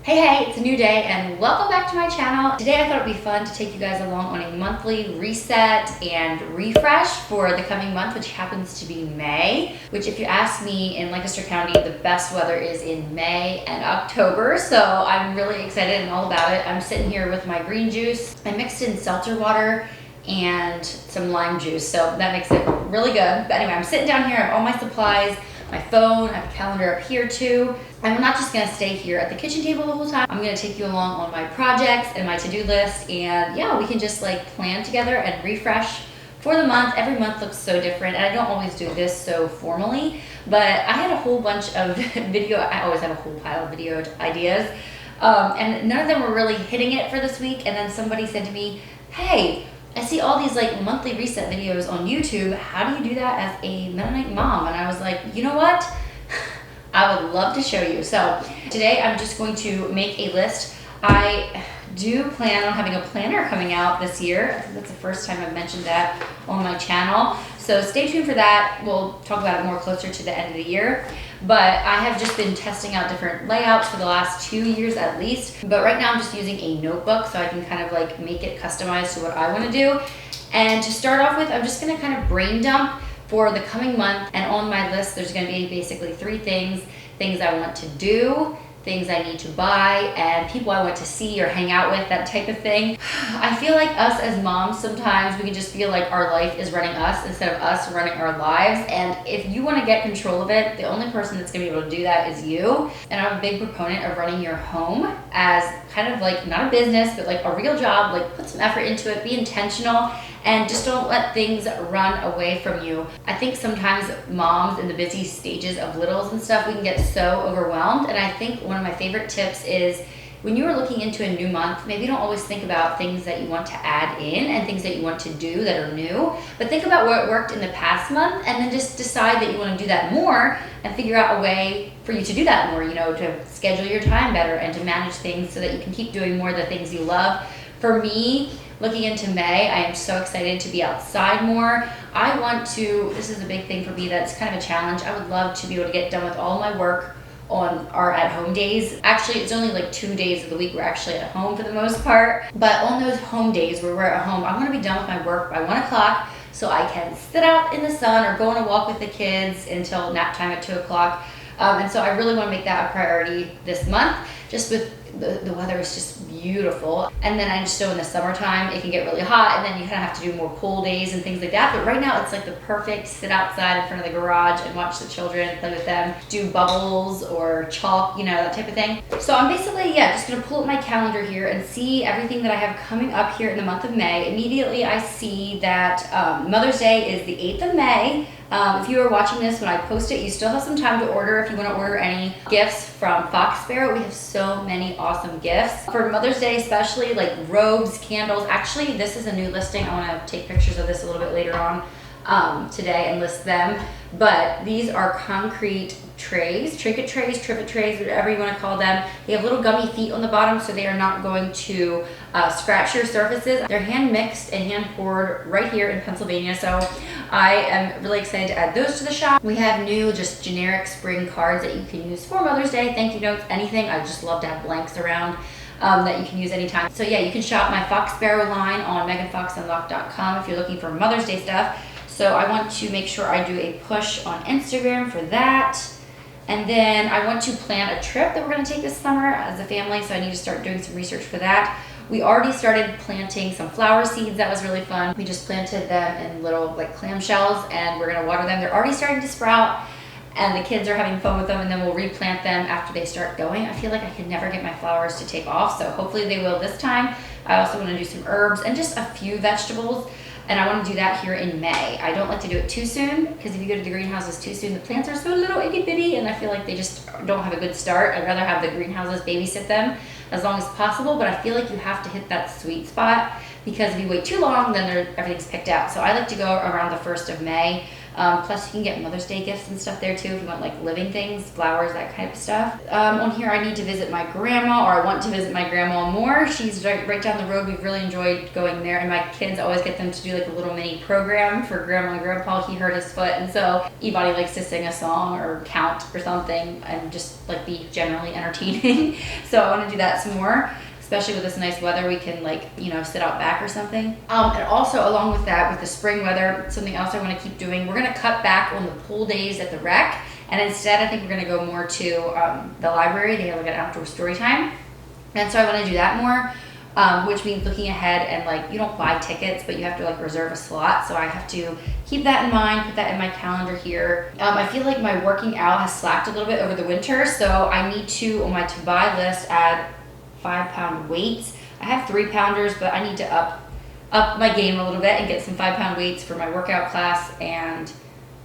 Hey, it's a new day and welcome back to my channel. Today I thought it'd be fun to take you guys along on a monthly reset and refresh for the coming month, which happens to be May, which if you ask me, in Lancaster County, the best weather is in May and October, so I'm really excited and all about it. I'm sitting here with my green juice. I mixed in seltzer water and some lime juice, so that makes it really good. But anyway, I'm sitting down here, I have all my supplies, my phone, I have a calendar up here too. And I'm not just gonna stay here at the kitchen table the whole time. I'm gonna take you along on my projects and my to-do list, and yeah, we can just like plan together and refresh for the month. Every month looks so different, and I don't always do this so formally, but I had a whole bunch of I always have a whole pile of video ideas, and none of them were really hitting it for this week. And then somebody said to me, hey, I see all these like monthly reset videos on YouTube. How do you do that as a Mennonite mom? And I was like, you know what? I would love to show you. So today I'm just going to make a list. I do plan on having a planner coming out this year. I think that's the first time I've mentioned that on my channel. So stay tuned for that. We'll talk about it more closer to the end of the year. But I have just been testing out different layouts for the last 2 years at least. But right now I'm just using a notebook so I can kind of like make it customized to what I want to do. And to start off with, I'm just going to kind of brain dump for the coming month. And on my list, there's going to be basically 3 things. Things I want to do, things I need to buy, and people I want to see or hang out with, that type of thing. I feel like us as moms, sometimes we can just feel like our life is running us instead of us running our lives. And if you want to get control of it, the only person that's going to be able to do that is you. And I'm a big proponent of running your home as kind of like not a business, but like a real job. Like put some effort into it, be intentional, and just don't let things run away from you. I think sometimes moms in the busy stages of littles and stuff, we can get so overwhelmed. And I think one of my favorite tips is when you are looking into a new month, maybe don't always think about things that you want to add in and things that you want to do that are new, but think about what worked in the past month and then just decide that you want to do that more and figure out a way for you to do that more, you know, to schedule your time better and to manage things so that you can keep doing more of the things you love. For me, looking into May, I am so excited to be outside more. I want to, this is a big thing for me that's kind of a challenge. I would love to be able to get done with all my work on our at-home days. Actually, it's only like 2 days of the week we're actually at home for the most part. But on those home days where we're at home, I want to be done with my work by 1 o'clock so I can sit out in the sun or go on a walk with the kids until nap time at 2 o'clock. And so I really want to make that a priority this month, just with the weather is just beautiful. And then I just know in the summertime it can get really hot and then you kind of have to do more pool days and things like that. But right now it's like the perfect sit outside in front of the garage and watch the children, play with them, do bubbles or chalk, you know, that type of thing. So I'm basically, yeah, just gonna pull up my calendar here and see everything that I have coming up here in the month of May. Immediately I see that Mother's Day is the 8th of May. If you are watching this when I post it, you still have some time to order if you want to order any gifts from Fox Sparrow. We have so many awesome gifts. For Mother's Day especially, like robes, candles. Actually, this is a new listing. I want to take pictures of this a little bit later on today and list them. But these are concrete trays, trinket trays, trivet trays, whatever you want to call them. They have little gummy feet on the bottom so they are not going to scratch your surfaces. They're hand mixed and hand poured right here in Pennsylvania, so I am really excited to add those to the shop. We have new just generic spring cards that you can use for Mother's Day, thank you notes, anything. I just love to have blanks around that you can use anytime. So yeah, you can shop my Fox Sparrow line on meganfoxunlocked.com if you're looking for Mother's Day stuff. So I want to make sure I do a push on Instagram for that. And then I want to plan a trip that we're going to take this summer as a family, so I need to start doing some research for that. We already started planting some flower seeds. That was really fun. We just planted them in little like clamshells and we're going to water them. They're already starting to sprout and the kids are having fun with them, and then we'll replant them after they start going. I feel like I could never get my flowers to take off, so hopefully they will this time. I also want to do some herbs and just a few vegetables. And I want to do that here in May. I don't like to do it too soon, because if you go to the greenhouses too soon, the plants are so little itty bitty and I feel like they just don't have a good start. I'd rather have the greenhouses babysit them as long as possible, but I feel like you have to hit that sweet spot, because if you wait too long, then everything's picked out. So I like to go around the 1st of May. Plus you can get Mother's Day gifts and stuff there too if you want like living things, flowers, that kind of stuff. On here I need to visit my grandma, or I want to visit my grandma more. She's right down the road. We've really enjoyed going there, and my kids always get them to do like a little mini program for grandma and grandpa. He hurt his foot, and so Evonnie likes to sing a song or count or something and just like be generally entertaining. So I want to do that some more. Especially with this nice weather, we can like, you know, sit out back or something. And also along with that, with the spring weather, something else I want to keep doing, we're going to cut back on the pool days at the rec. And instead, I think we're going to go more to the library. They have like an outdoor story time. And so I want to do that more, which means looking ahead and like, you don't buy tickets, but you have to like reserve a slot. So I have to keep that in mind, put that in my calendar here. I feel like my working out has slacked a little bit over the winter. So I need to, on my to-buy list, add 5-pound weights. I have 3-pounders, but I need to up my game a little bit and get some 5-pound weights for my workout class. And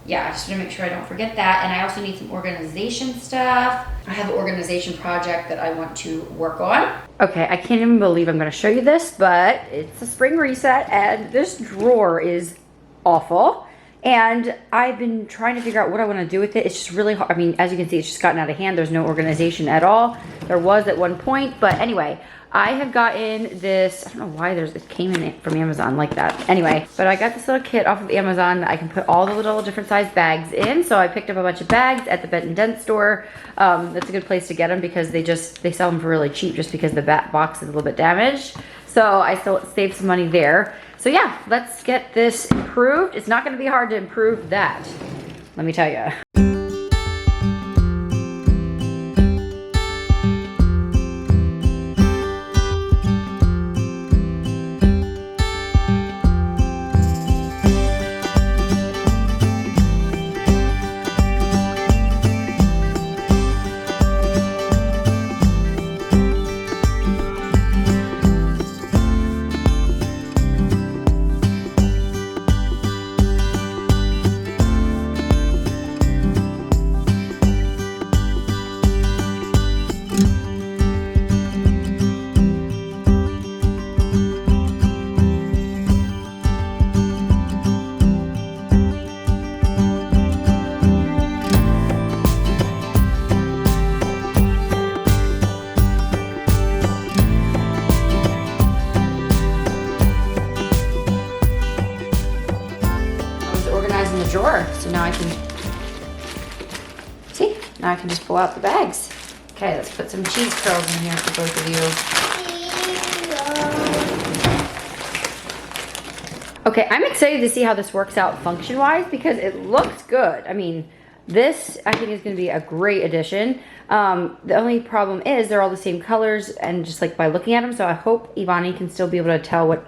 yeah, I just want to make sure I don't forget that. And I also need some organization stuff. I have an organization project that I want to work on. Okay, I can't even believe I'm going to show you this, but it's a spring reset and this drawer is awful. And I've been trying to figure out what I want to do with it. It's just really hard. I mean, as you can see, it's just gotten out of hand. There's no organization at all. There was at one point. But anyway, I have gotten this, I don't know why it came in from Amazon like that. Anyway, but I got this little kit off of Amazon that I can put all the little different size bags in. So I picked up a bunch of bags at the Bent and Dent store. That's a good place to get them because they sell them for really cheap just because the back box is a little bit damaged. So I still saved some money there. So yeah, let's get this improved. It's not gonna be hard to improve that, let me tell you. Drawer. So now I can see, now I can just pull out the bags. Okay, let's put some cheese curls in here for both of you. Okay, I'm excited to see how this works out function wise because it looks good. I mean, this I think is going to be a great addition. The only problem is they're all the same colors and just like by looking at them, so I hope Evonnie can still be able to tell what,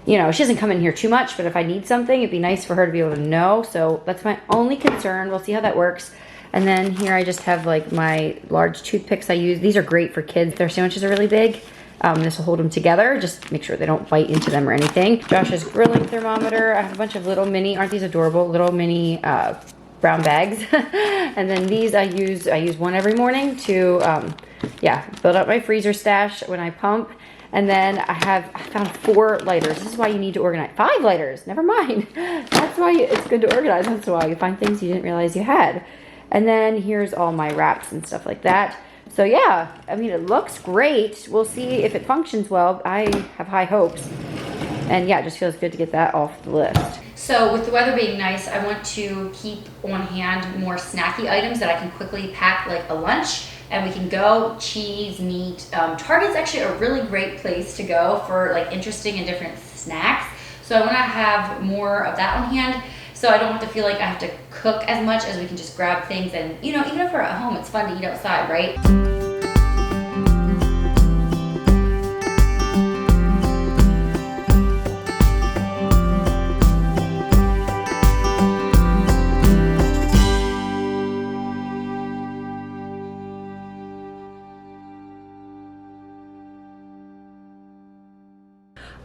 you know, she doesn't come in here too much, but if I need something, it'd be nice for her to be able to know. So that's my only concern. We'll see how that works. And then here I just have like my large toothpicks I use. These are great for kids. Their sandwiches are really big. This will hold them together. Just make sure they don't bite into them or anything. Josh's grilling thermometer. I have a bunch of little mini, aren't these adorable? Little mini brown bags. And then these I use one every morning to, yeah, build up my freezer stash when I pump. And then I found 4 lighters. This is why you need to organize. 5 lighters, never mind. That's why it's good to organize. That's why you find things you didn't realize you had. And then here's all my wraps and stuff like that. So yeah, I mean, it looks great. We'll see if it functions well. I have high hopes. And yeah, it just feels good to get that off the list. So with the weather being nice, I want to keep on hand more snacky items that I can quickly pack like a lunch. And we can go cheese, meat. Target's actually a really great place to go for like interesting and different snacks. So I want to have more of that on hand so I don't have to feel like I have to cook as much as we can just grab things. And you know, even if we're at home, it's fun to eat outside, right?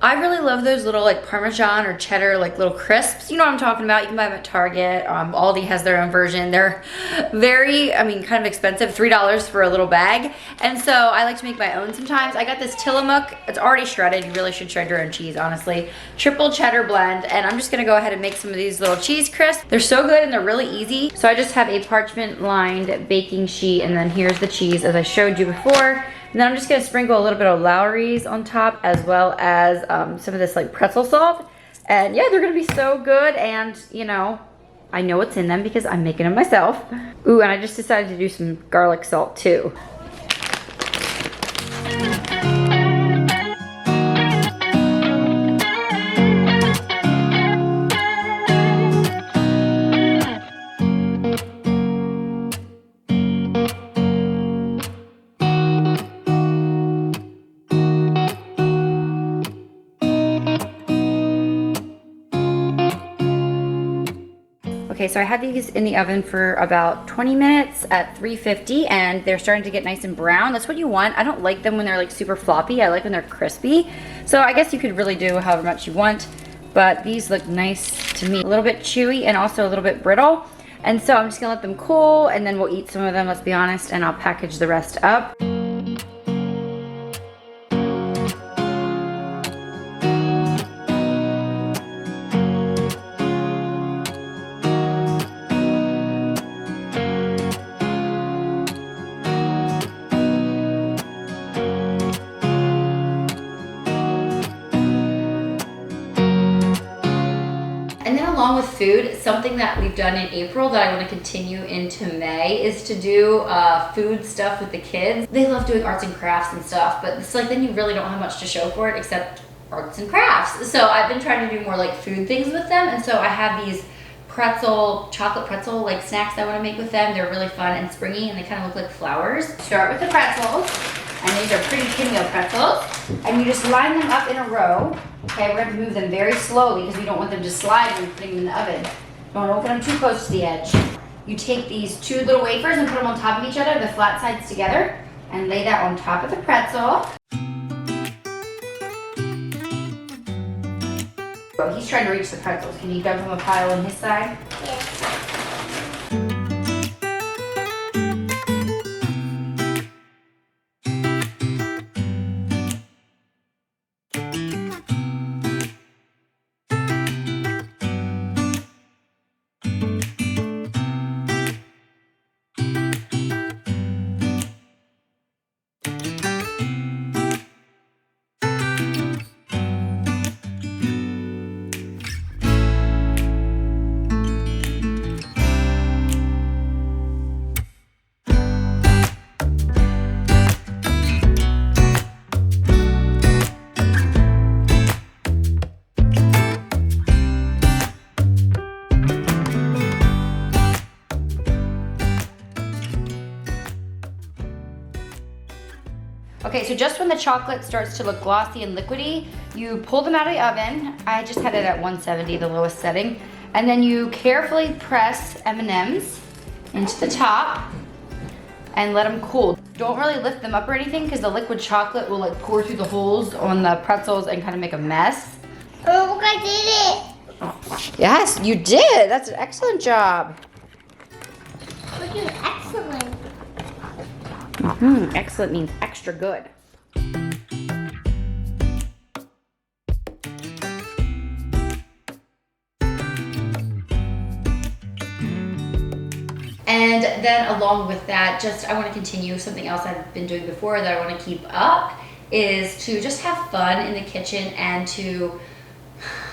I I really love those little like Parmesan or cheddar like little crisps. You know what I'm talking about. You can buy them at Target. Aldi has their own version. They're very, I mean, kind of expensive, $3 for a little bag. And so I like to make my own sometimes. I got this Tillamook. It's already shredded. You really should shred your own cheese, honestly. Triple cheddar blend. And I'm just gonna go ahead and make some of these little cheese crisps. They're so good and they're really easy. So I just have a parchment lined baking sheet, and then here's the cheese as I showed you before. And then I'm just gonna sprinkle a little bit of Lowry's on top, as well as some of this like pretzel salt. And yeah, they're gonna be so good. And you know, I know what's in them because I'm making them myself. Ooh, and I just decided to do some garlic salt too. Okay, so I had these in the oven for about 20 minutes at 350, and they're starting to get nice and brown. That's what you want. I don't like them when they're like super floppy. I like when they're crispy. So I guess you could really do however much you want, but these look nice to me. A little bit chewy and also a little bit brittle. And so I'm just gonna let them cool, and then we'll eat some of them, let's be honest, and I'll package the rest up. Along with food, something that we've done in April that I want to continue into May is to do food stuff with the kids. They love doing arts and crafts and stuff, but it's like then you really don't have much to show for it except arts and crafts. So I've been trying to do more like food things with them, and so I have these chocolate pretzel like snacks I want to make with them. They're really fun and springy, and they kind of look like flowers. Start with the pretzels, and these are pretty pinwheel pretzels, and you just line them up in a row. Okay, we're going to have to move them very slowly because we don't want them to slide when you're putting them in the oven. Don't open them too close to the edge. You take these two little wafers and put them on top of each other, the flat sides together, and lay that on top of the pretzel. Oh, he's trying to reach the pretzels. Can you dump him a pile on his side? Yes. Okay, so just when the chocolate starts to look glossy and liquidy, you pull them out of the oven. I just had it at 170, the lowest setting. And then you carefully press M&Ms into the top and let them cool. Don't really lift them up or anything because the liquid chocolate will like pour through the holes on the pretzels and kind of make a mess. Oh, look, I did it. Yes, you did. That's an excellent job. Look at excellent. Excellent means extra good. And then along with that, I want to continue something else I've been doing before that I want to keep up is to just have fun in the kitchen and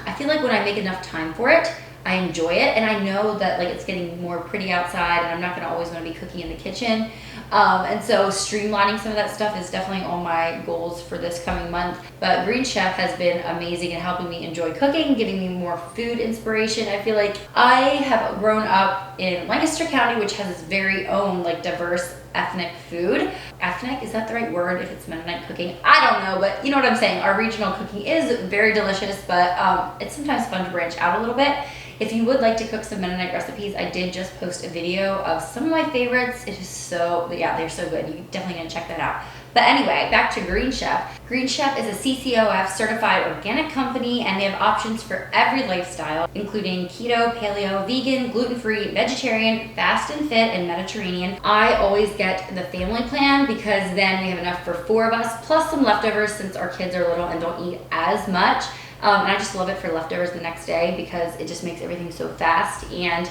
I feel like when I make enough time for it, I enjoy it, and I know that like it's getting more pretty outside and I'm not gonna always wanna be cooking in the kitchen. And so streamlining some of that stuff is definitely on my goals for this coming month. But Green Chef has been amazing in helping me enjoy cooking, giving me more food inspiration. I feel like I have grown up in Lancaster County, which has its very own like diverse ethnic food. Ethnic, is that the right word if it's Mennonite cooking? I don't know, but you know what I'm saying. Our regional cooking is very delicious, but it's sometimes fun to branch out a little bit. If you would like to cook some Mennonite recipes, I did just post a video of some of my favorites. It is so, yeah, they're so good. You definitely gonna check that out. But anyway, back to Green Chef. Green Chef is a CCOF certified organic company, and they have options for every lifestyle, including keto, paleo, vegan, gluten-free, vegetarian, fast and fit, and Mediterranean. I always get the family plan because then we have enough for 4 of us, plus some leftovers since our kids are little and don't eat as much. And I just love it for leftovers the next day because it just makes everything so fast. And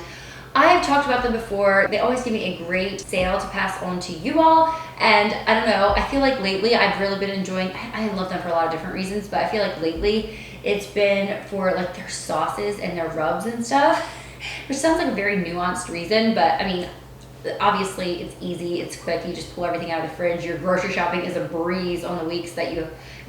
I've talked about them before. They always give me a great sale to pass on to you all. And I don't know, I feel like lately I've really been enjoying, I love them for a lot of different reasons, but I feel like lately it's been for like their sauces and their rubs and stuff, which sounds like a very nuanced reason, but I mean, obviously it's easy, it's quick, you just pull everything out of the fridge. Your grocery shopping is a breeze on the weeks that you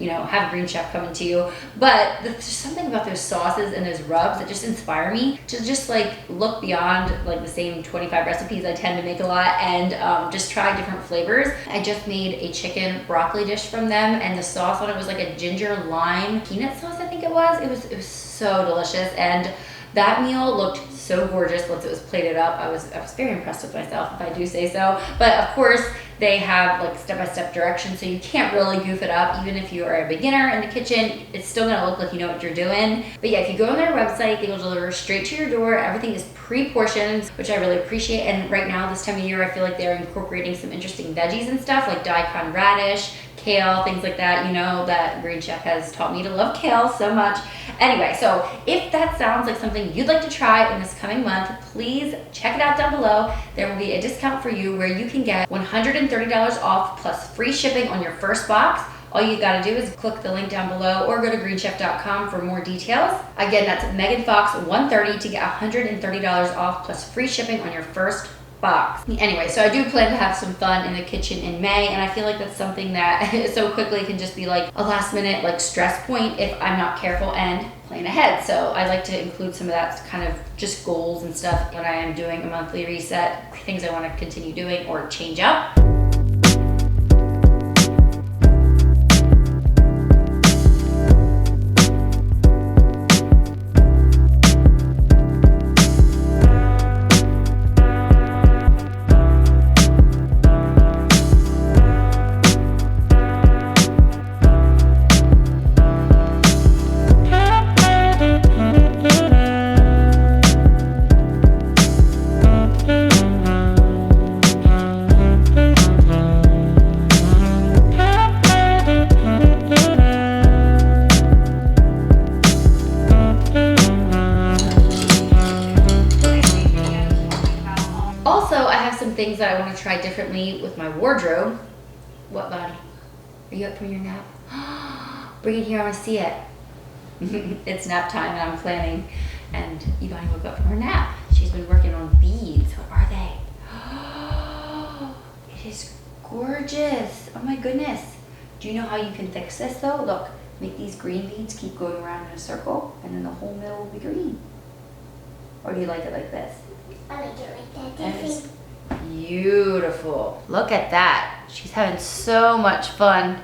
know, have Green Chef coming to you. But there's something about those sauces and those rubs that just inspire me to just like look beyond like the same 25 recipes I tend to make a lot and just try different flavors. I just made a chicken broccoli dish from them, and the sauce on it was like a ginger lime peanut sauce, I think it was. It was so delicious, and that meal looked so gorgeous once it was plated up. I was very impressed with myself, if I do say so. But of course, they have like step-by-step directions, so you can't really goof it up. Even if you are a beginner in the kitchen, it's still gonna look like you know what you're doing. But yeah, if you go on their website, they will deliver straight to your door. Everything is pre-portioned, which I really appreciate. And right now, this time of year, I feel like they're incorporating some interesting veggies and stuff, like daikon radish, kale, things like that. You know that Green Chef has taught me to love kale so much. Anyway, so if that sounds like something you'd like to try in this coming month, please check it out down below. There will be a discount for you where you can get $130 off plus free shipping on your first box. All you gotta do is click the link down below or go to greenchef.com for more details. Again, that's meganfoxunlocked to get $130 off plus free shipping on your first box. Anyway, so I do plan to have some fun in the kitchen in May, and I feel like that's something that so quickly can just be like a last minute like stress point if I'm not careful and plan ahead. So I like to include some of that kind of just goals and stuff when I am doing a monthly reset, things I want to continue doing or change up. Things that I want to try differently with my wardrobe. What, bud? Are you up from your nap? Bring it here, I want to see it. It's nap time and I'm planning. And Evonnie woke up from her nap. She's been working on beads. What are they? It is gorgeous. Oh my goodness. Do you know how you can fix this though? Look, make these green beads keep going around in a circle and then the whole middle will be green. Or do you like it like this? I like it like that. Beautiful. Look at that. She's having so much fun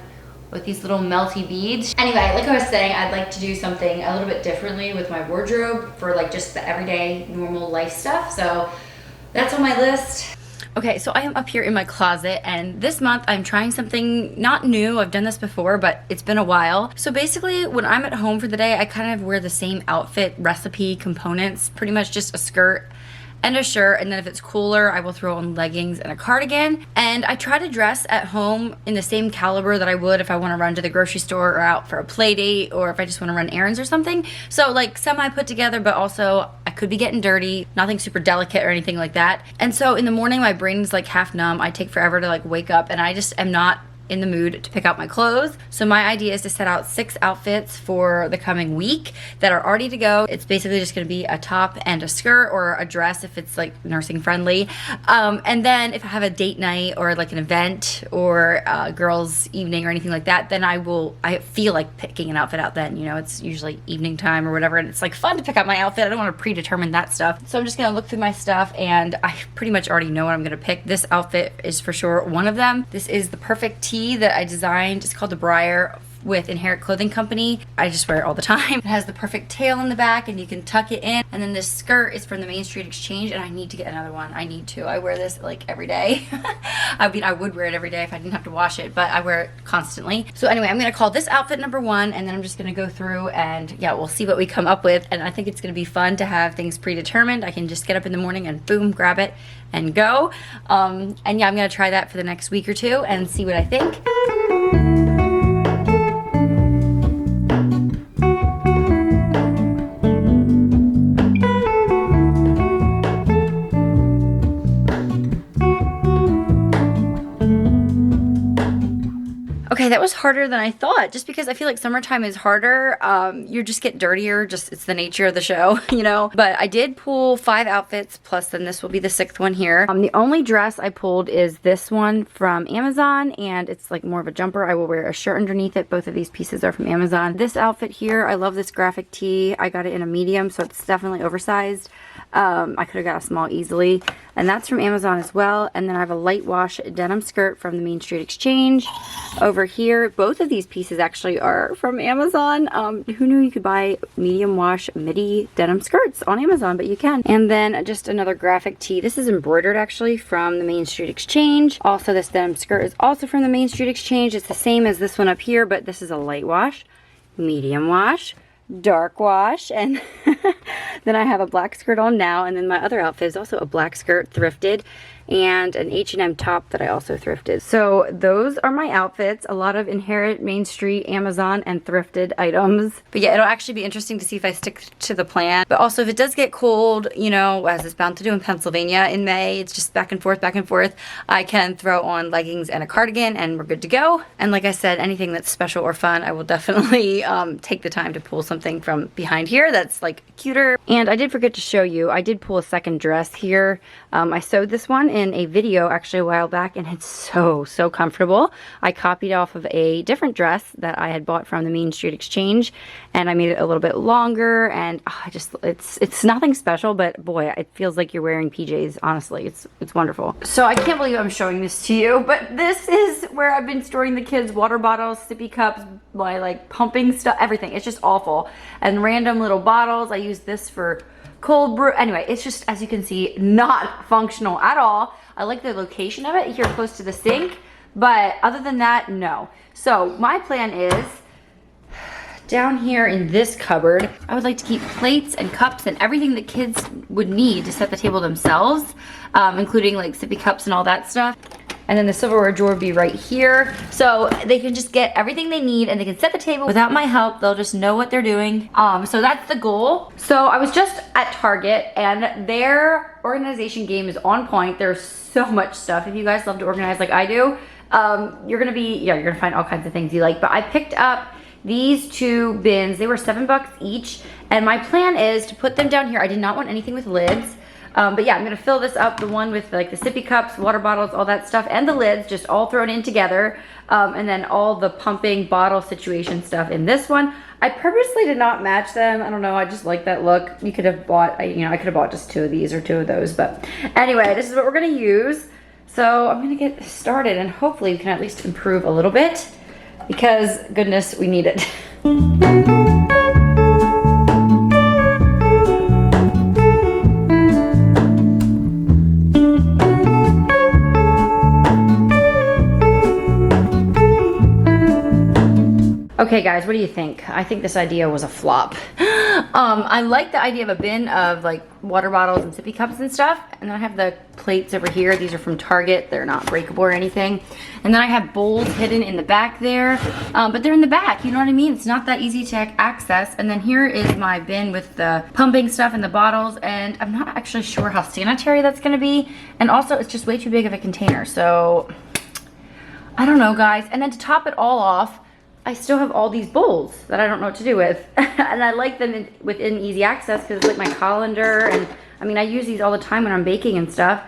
with these little melty beads. Anyway, like I was saying, I'd like to do something a little bit differently with my wardrobe for like just the everyday normal life stuff. So that's on my list. Okay, so I am up here in my closet, and this month I'm trying something not new. I've done this before, but it's been a while. So basically, when I'm at home for the day, I kind of wear the same outfit recipe components, pretty much just a skirt and a shirt, and then if it's cooler, I will throw on leggings and a cardigan. And I try to dress at home in the same caliber that I would if I want to run to the grocery store or out for a play date or if I just want to run errands or something. So like semi put together, but also I could be getting dirty, nothing super delicate or anything like that. And so in the morning, my brain's like half numb. I take forever to like wake up, and I just am not in the mood to pick out my clothes. So my idea is to set out 6 outfits for the coming week that are already to go. It's basically just gonna be a top and a skirt or a dress if it's like nursing friendly. And then if I have a date night or like an event or a girls evening or anything like that, then I feel like picking an outfit out then. You know, it's usually evening time or whatever, and it's like fun to pick out my outfit. I don't wanna predetermine that stuff. So I'm just gonna look through my stuff, and I pretty much already know what I'm gonna pick. This outfit is for sure one of them. This is the perfect tee that I designed. It's called the Briar with Inherit Clothing Company. I just wear it all the time. It has the perfect tail in the back and you can tuck it in. And then this skirt is from the Main Street Exchange, and I need to get another one. I need to. I wear this like every day. I mean, I would wear it every day if I didn't have to wash it, but I wear it constantly. So anyway, I'm gonna call this outfit number 1, and then I'm just gonna go through and yeah, we'll see what we come up with. And I think it's gonna be fun to have things predetermined. I can just get up in the morning and boom, grab it and go. And yeah, I'm gonna try that for the next week or two and see what I think. Okay, that was harder than I thought, just because I feel like summertime is harder. You just get dirtier, just it's the nature of the show, you know? But I did pull 5 outfits, plus then this will be the 6th one here. The only dress I pulled is this one from Amazon, and it's like more of a jumper. I will wear a shirt underneath it. Both of these pieces are from Amazon. This outfit here, I love this graphic tee. I got it in a medium, so it's definitely oversized. I could have got a small easily, and that's from Amazon as well. And then I have a light wash denim skirt from the Main Street Exchange. Over here, both of these pieces actually are from Amazon. Who knew you could buy medium wash midi denim skirts on Amazon, but you can. And then just another graphic tee. This is embroidered actually from the Main Street Exchange. Also, this denim skirt is also from the Main Street Exchange. It's the same as this one up here, but this is a light wash, medium wash, dark wash, and then I have a black skirt on now, and then my other outfit is also a black skirt thrifted and an H&M top that I also thrifted. So those are my outfits. A lot of Inherit, Main Street, Amazon, and thrifted items. But yeah, it'll actually be interesting to see if I stick to the plan. But also if it does get cold, you know, as it's bound to do in Pennsylvania in May, it's just back and forth, I can throw on leggings and a cardigan and we're good to go. And like I said, anything that's special or fun, I will definitely take the time to pull something from behind here that's like cuter. And I did forget to show you, I did pull a second dress here. I sewed this one in a video actually a while back, and it's so comfortable. I copied off of a different dress that I had bought from the Main Street Exchange, and I made it a little bit longer, and it's nothing special, but boy, it feels like you're wearing PJs. Honestly, it's wonderful. So I can't believe I'm showing this to you, but this is where I've been storing the kids' water bottles, sippy cups, my like pumping stuff, everything. It's just awful. And random little bottles. I use this for cold brew. Anyway, it's just, as you can see, not functional at all. I like the location of it here close to the sink, but other than that, no. So my plan is down here in this cupboard, I would like to keep plates and cups and everything that kids would need to set the table themselves, including like sippy cups and all that stuff. And then the silverware drawer would be right here. So they can just get everything they need and they can set the table without my help. They'll just know what they're doing. So that's the goal. So I was just at Target, and their organization game is on point. There's so much stuff. If you guys love to organize like I do, you're gonna find all kinds of things you like. But I picked up these 2 bins. They were $7 each. And my plan is to put them down here. I did not want anything with lids. But yeah, I'm gonna fill this up, the one with like the sippy cups, water bottles, all that stuff, and the lids, just all thrown in together. And then all the pumping bottle situation stuff in this one. I purposely did not match them. I don't know, I just like that look. You could have bought, I could have bought just 2 of these or 2 of those. But anyway, this is what we're gonna use. So I'm gonna get started, and hopefully we can at least improve a little bit, because goodness, we need it. Okay guys, what do you think? I think this idea was a flop. I like the idea of a bin of like water bottles and sippy cups and stuff. And then I have the plates over here. These are from Target. They're not breakable or anything. And then I have bowls hidden in the back there. But they're in the back, you know what I mean? It's not that easy to access. And then here is my bin with the pumping stuff and the bottles. And I'm not actually sure how sanitary that's gonna be. And also it's just way too big of a container. So I don't know guys. And then to top it all off, I still have all these bowls that I don't know what to do with. And I like them within easy access because it's like my colander, and I mean I use these all the time when I'm baking and stuff.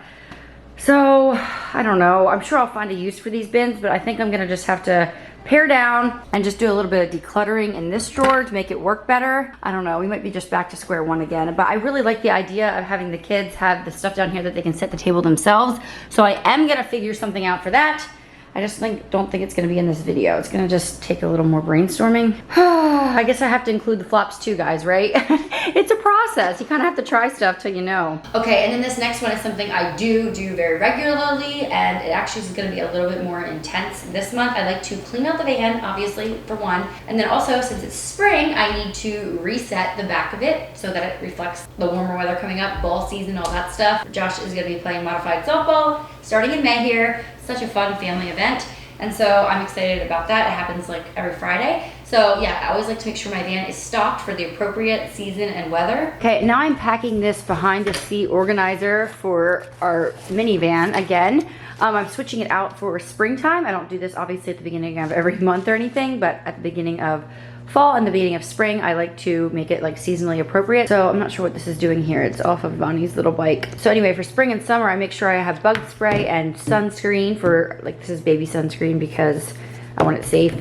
So I don't know, I'm sure I'll find a use for these bins, but I think I'm gonna just have to pare down and just do a little bit of decluttering in this drawer to make it work better. I don't know, we might be just back to square one again, but I really like the idea of having the kids have the stuff down here that they can set the table themselves. So I am gonna figure something out for that. I just don't think it's gonna be in this video. It's gonna just take a little more brainstorming. I guess I have to include the flops too, guys, right? It's a process. You kind of have to try stuff till you know. Okay, and then this next one is something I do very regularly, and it actually is gonna be a little bit more intense this month. I like to clean out the van, obviously, for one. And then also, since it's spring, I need to reset the back of it so that it reflects the warmer weather coming up, ball season, all that stuff. Josh is gonna be playing modified softball starting in May here. Such a fun family event. And so I'm excited about that. It happens like every Friday. So yeah, I always like to make sure my van is stocked for the appropriate season and weather. Okay, now I'm packing this behind the seat organizer for our minivan again. I'm switching it out for springtime. I don't do this obviously at the beginning of every month or anything, but at the beginning of fall and the beginning of spring, I like to make it like seasonally appropriate. So I'm not sure what this is doing here. It's off of Evonnie's little bike. So anyway, for spring and summer, I make sure I have bug spray and sunscreen for, like, this is baby sunscreen because I want it safe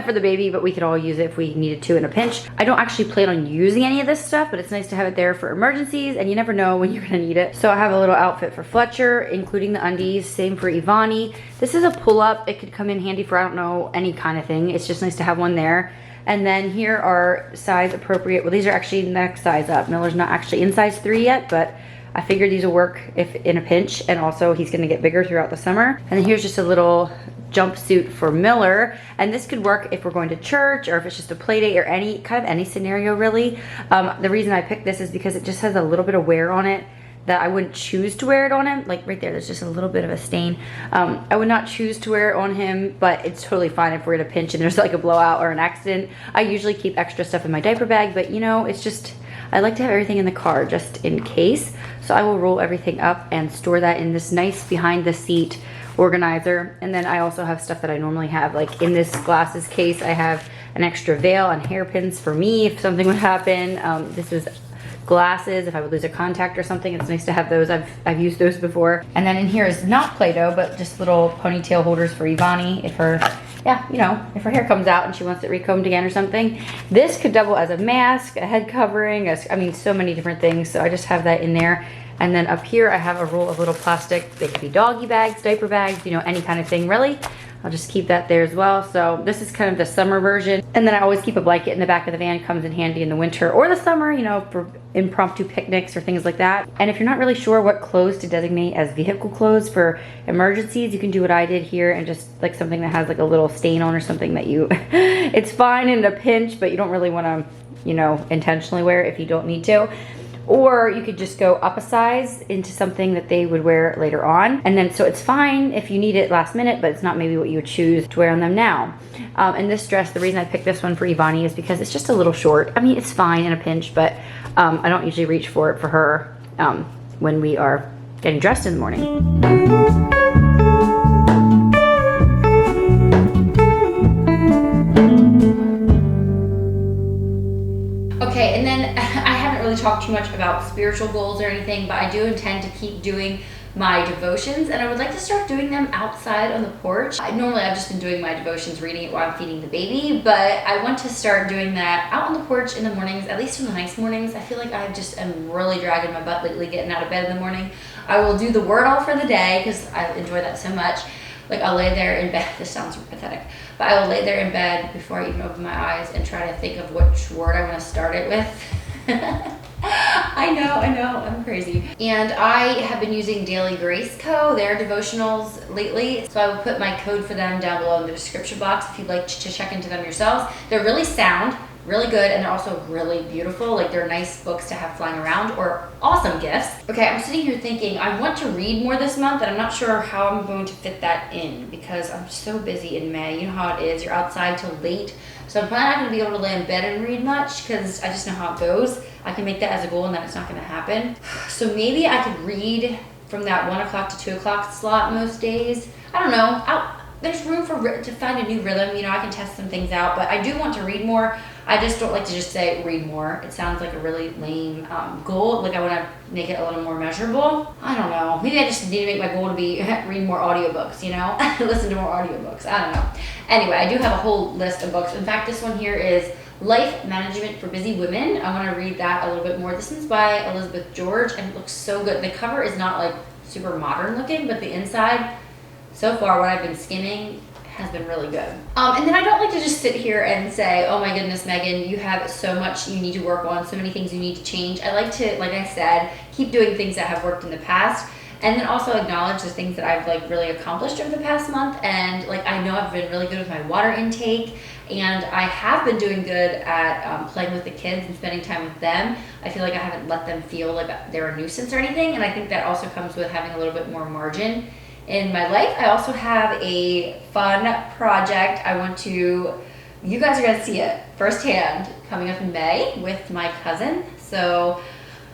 for the baby, but we could all use it if we needed to in a pinch. I don't actually plan on using any of this stuff, but it's nice to have it there for emergencies, and you never know when you're gonna need it. So I have a little outfit for Fletcher, including the undies, same for Evonnie. This is a pull-up. It could come in handy for, I don't know, any kind of thing. It's just nice to have one there. And then here are size appropriate, well, these are actually next size up. Miller's not actually in size 3 yet, but I figured these will work if in a pinch, and also he's gonna get bigger throughout the summer. And then here's just a little jumpsuit for Miller, and this could work if we're going to church or if it's just a play date or any scenario really. The reason I picked this is because it just has a little bit of wear on it that I wouldn't choose to wear it on him. Like right there, there's just a little bit of a stain. I would not choose to wear it on him, but it's totally fine if we're in a pinch and there's like a blowout or an accident. I usually keep extra stuff in my diaper bag, but you know, it's just, I like to have everything in the car just in case. So I will roll everything up and store that in this nice behind the seat organizer. And then I also have stuff that I normally have, like in this glasses case, I have an extra veil and hairpins for me if something would happen. This is glasses if I would lose a contact or something. It's nice to have those. I've used those before. And then in here is not Play-Doh, but just little ponytail holders for Evonnie if her, yeah, you know, if her hair comes out and she wants it recombed again or something. This could double as a mask, a head covering, I mean, so many different things. So I just have that in there. And then up here I have a roll of little plastic. They could be doggy bags, diaper bags, you know, any kind of thing really. I'll just keep that there as well. So this is kind of the summer version. And then I always keep a blanket in the back of the van. Comes in handy in the winter or the summer, you know, for impromptu picnics or things like that. And if you're not really sure what clothes to designate as vehicle clothes for emergencies, you can do what I did here and just like something that has like a little stain on or something that you, it's fine in a pinch, but you don't really want to, you know, intentionally wear it if you don't need to. Or you could just go up a size into something that they would wear later on. And then, so it's fine if you need it last minute, but it's not maybe what you would choose to wear on them now. And this dress, the reason I picked this one for Evonnie is because it's just a little short. I mean, it's fine in a pinch, but I don't usually reach for it for her when we are getting dressed in the morning. Okay, and then I haven't really talked too much about spiritual goals or anything, but I do intend to keep doing my devotions, and I would like to start doing them outside on the porch. Normally I've just been doing my devotions, reading it while I'm feeding the baby, but I want to start doing that out on the porch in the mornings, at least in the nice mornings. I feel like I just am really dragging my butt lately getting out of bed in the morning. I will do the word all for the day because I enjoy that so much. Like I'll lay there in bed, this sounds pathetic, but I will lay there in bed before I even open my eyes and try to think of which word I want to start it with. I know, I'm crazy. And I have been using Daily Grace Co., their devotionals lately. So I will put my code for them down below in the description box if you'd like to check into them yourselves. They're really sound, really good, and they're also really beautiful. Like they're nice books to have flying around or awesome gifts. Okay, I'm sitting here thinking I want to read more this month, and I'm not sure how I'm going to fit that in because I'm so busy in May. You know how it is, you're outside till late. So I'm probably not gonna be able to lay in bed and read much because I just know how it goes. I can make that as a goal and then it's not gonna happen. So maybe I could read from that 1 o'clock to 2 o'clock slot most days. I don't know, there's room to find a new rhythm. You know, I can test some things out, but I do want to read more. I just don't like to just say read more. It sounds like a really lame goal. Like I want to make it a little more measurable. I don't know. Maybe I just need to make my goal to be read more audiobooks, you know? Listen to more audiobooks. I don't know. Anyway, I do have a whole list of books. In fact, this one here is Life Management for Busy Women. I want to read that a little bit more. This one's by Elizabeth George and it looks so good. The cover is not like super modern looking, but the inside so far what I've been skimming has been really good. And then I don't like to just sit here and say, oh my goodness, Megan, you have so much you need to work on, so many things you need to change. I like to, like I said, keep doing things that have worked in the past, and then also acknowledge the things that I've like really accomplished over the past month. And like, I know I've been really good with my water intake, and I have been doing good at playing with the kids and spending time with them. I feel like I haven't let them feel like they're a nuisance or anything, and I think that also comes with having a little bit more margin in my life. I also have a fun project you guys are gonna see it firsthand coming up in May with my cousin. So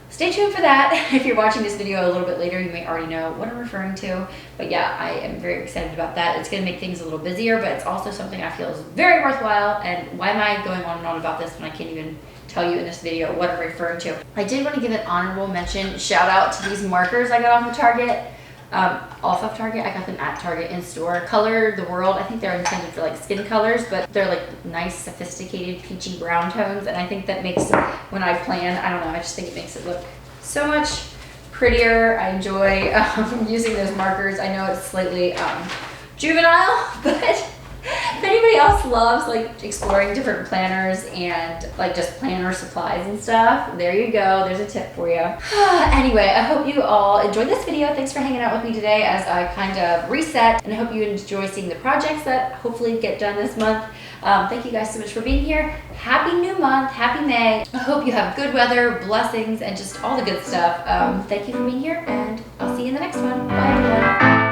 stay tuned for that. If you're watching this video a little bit later, you may already know what I'm referring to. But yeah, I am very excited about that. It's gonna make things a little busier, but it's also something I feel is very worthwhile. And why am I going on and on about this when I can't even tell you in this video what I'm referring to? I did want to give an honorable mention, shout out to these markers I got off of Target. Off of Target. I got them at Target in store. Color the World. I think they're intended for like skin colors, but they're like nice, sophisticated, peachy brown tones. And I think that makes, when I plan, I don't know, I just think it makes it look so much prettier. I enjoy using those markers. I know it's slightly juvenile, but if anybody else loves like exploring different planners and like just planner supplies and stuff, there you go. There's a tip for you. Anyway, I hope you all enjoyed this video. Thanks for hanging out with me today as I kind of reset, and I hope you enjoy seeing the projects that hopefully get done this month. Thank you guys so much for being here. Happy new month, happy May. I hope you have good weather, blessings, and just all the good stuff. Thank you for being here, and I'll see you in the next one. Bye everyone.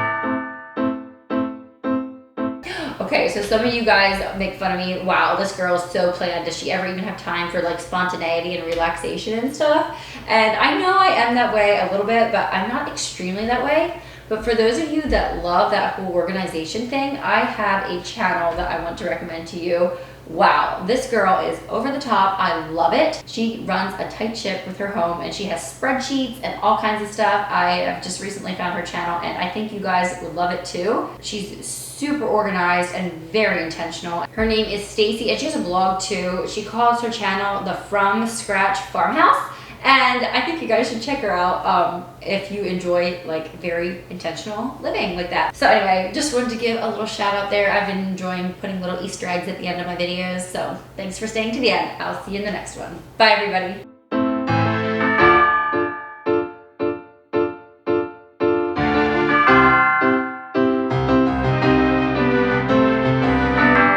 Okay, so some of you guys make fun of me. Wow, this girl is so planned. Does she ever even have time for like spontaneity and relaxation and stuff? And I know I am that way a little bit, but I'm not extremely that way. But for those of you that love that whole organization thing, I have a channel that I want to recommend to you. Wow, this girl is over the top. I love it. She runs a tight ship with her home, and she has spreadsheets and all kinds of stuff. I have just recently found her channel, and I think you guys would love it too. She's super organized and very intentional. Her name is Stacy, and she has a blog too. She calls her channel the From Scratch Farmhouse. And I think you guys should check her out if you enjoy like very intentional living like that. So anyway, just wanted to give a little shout out there. I've been enjoying putting little Easter eggs at the end of my videos. So thanks for staying to the end. I'll see you in the next one. Bye everybody.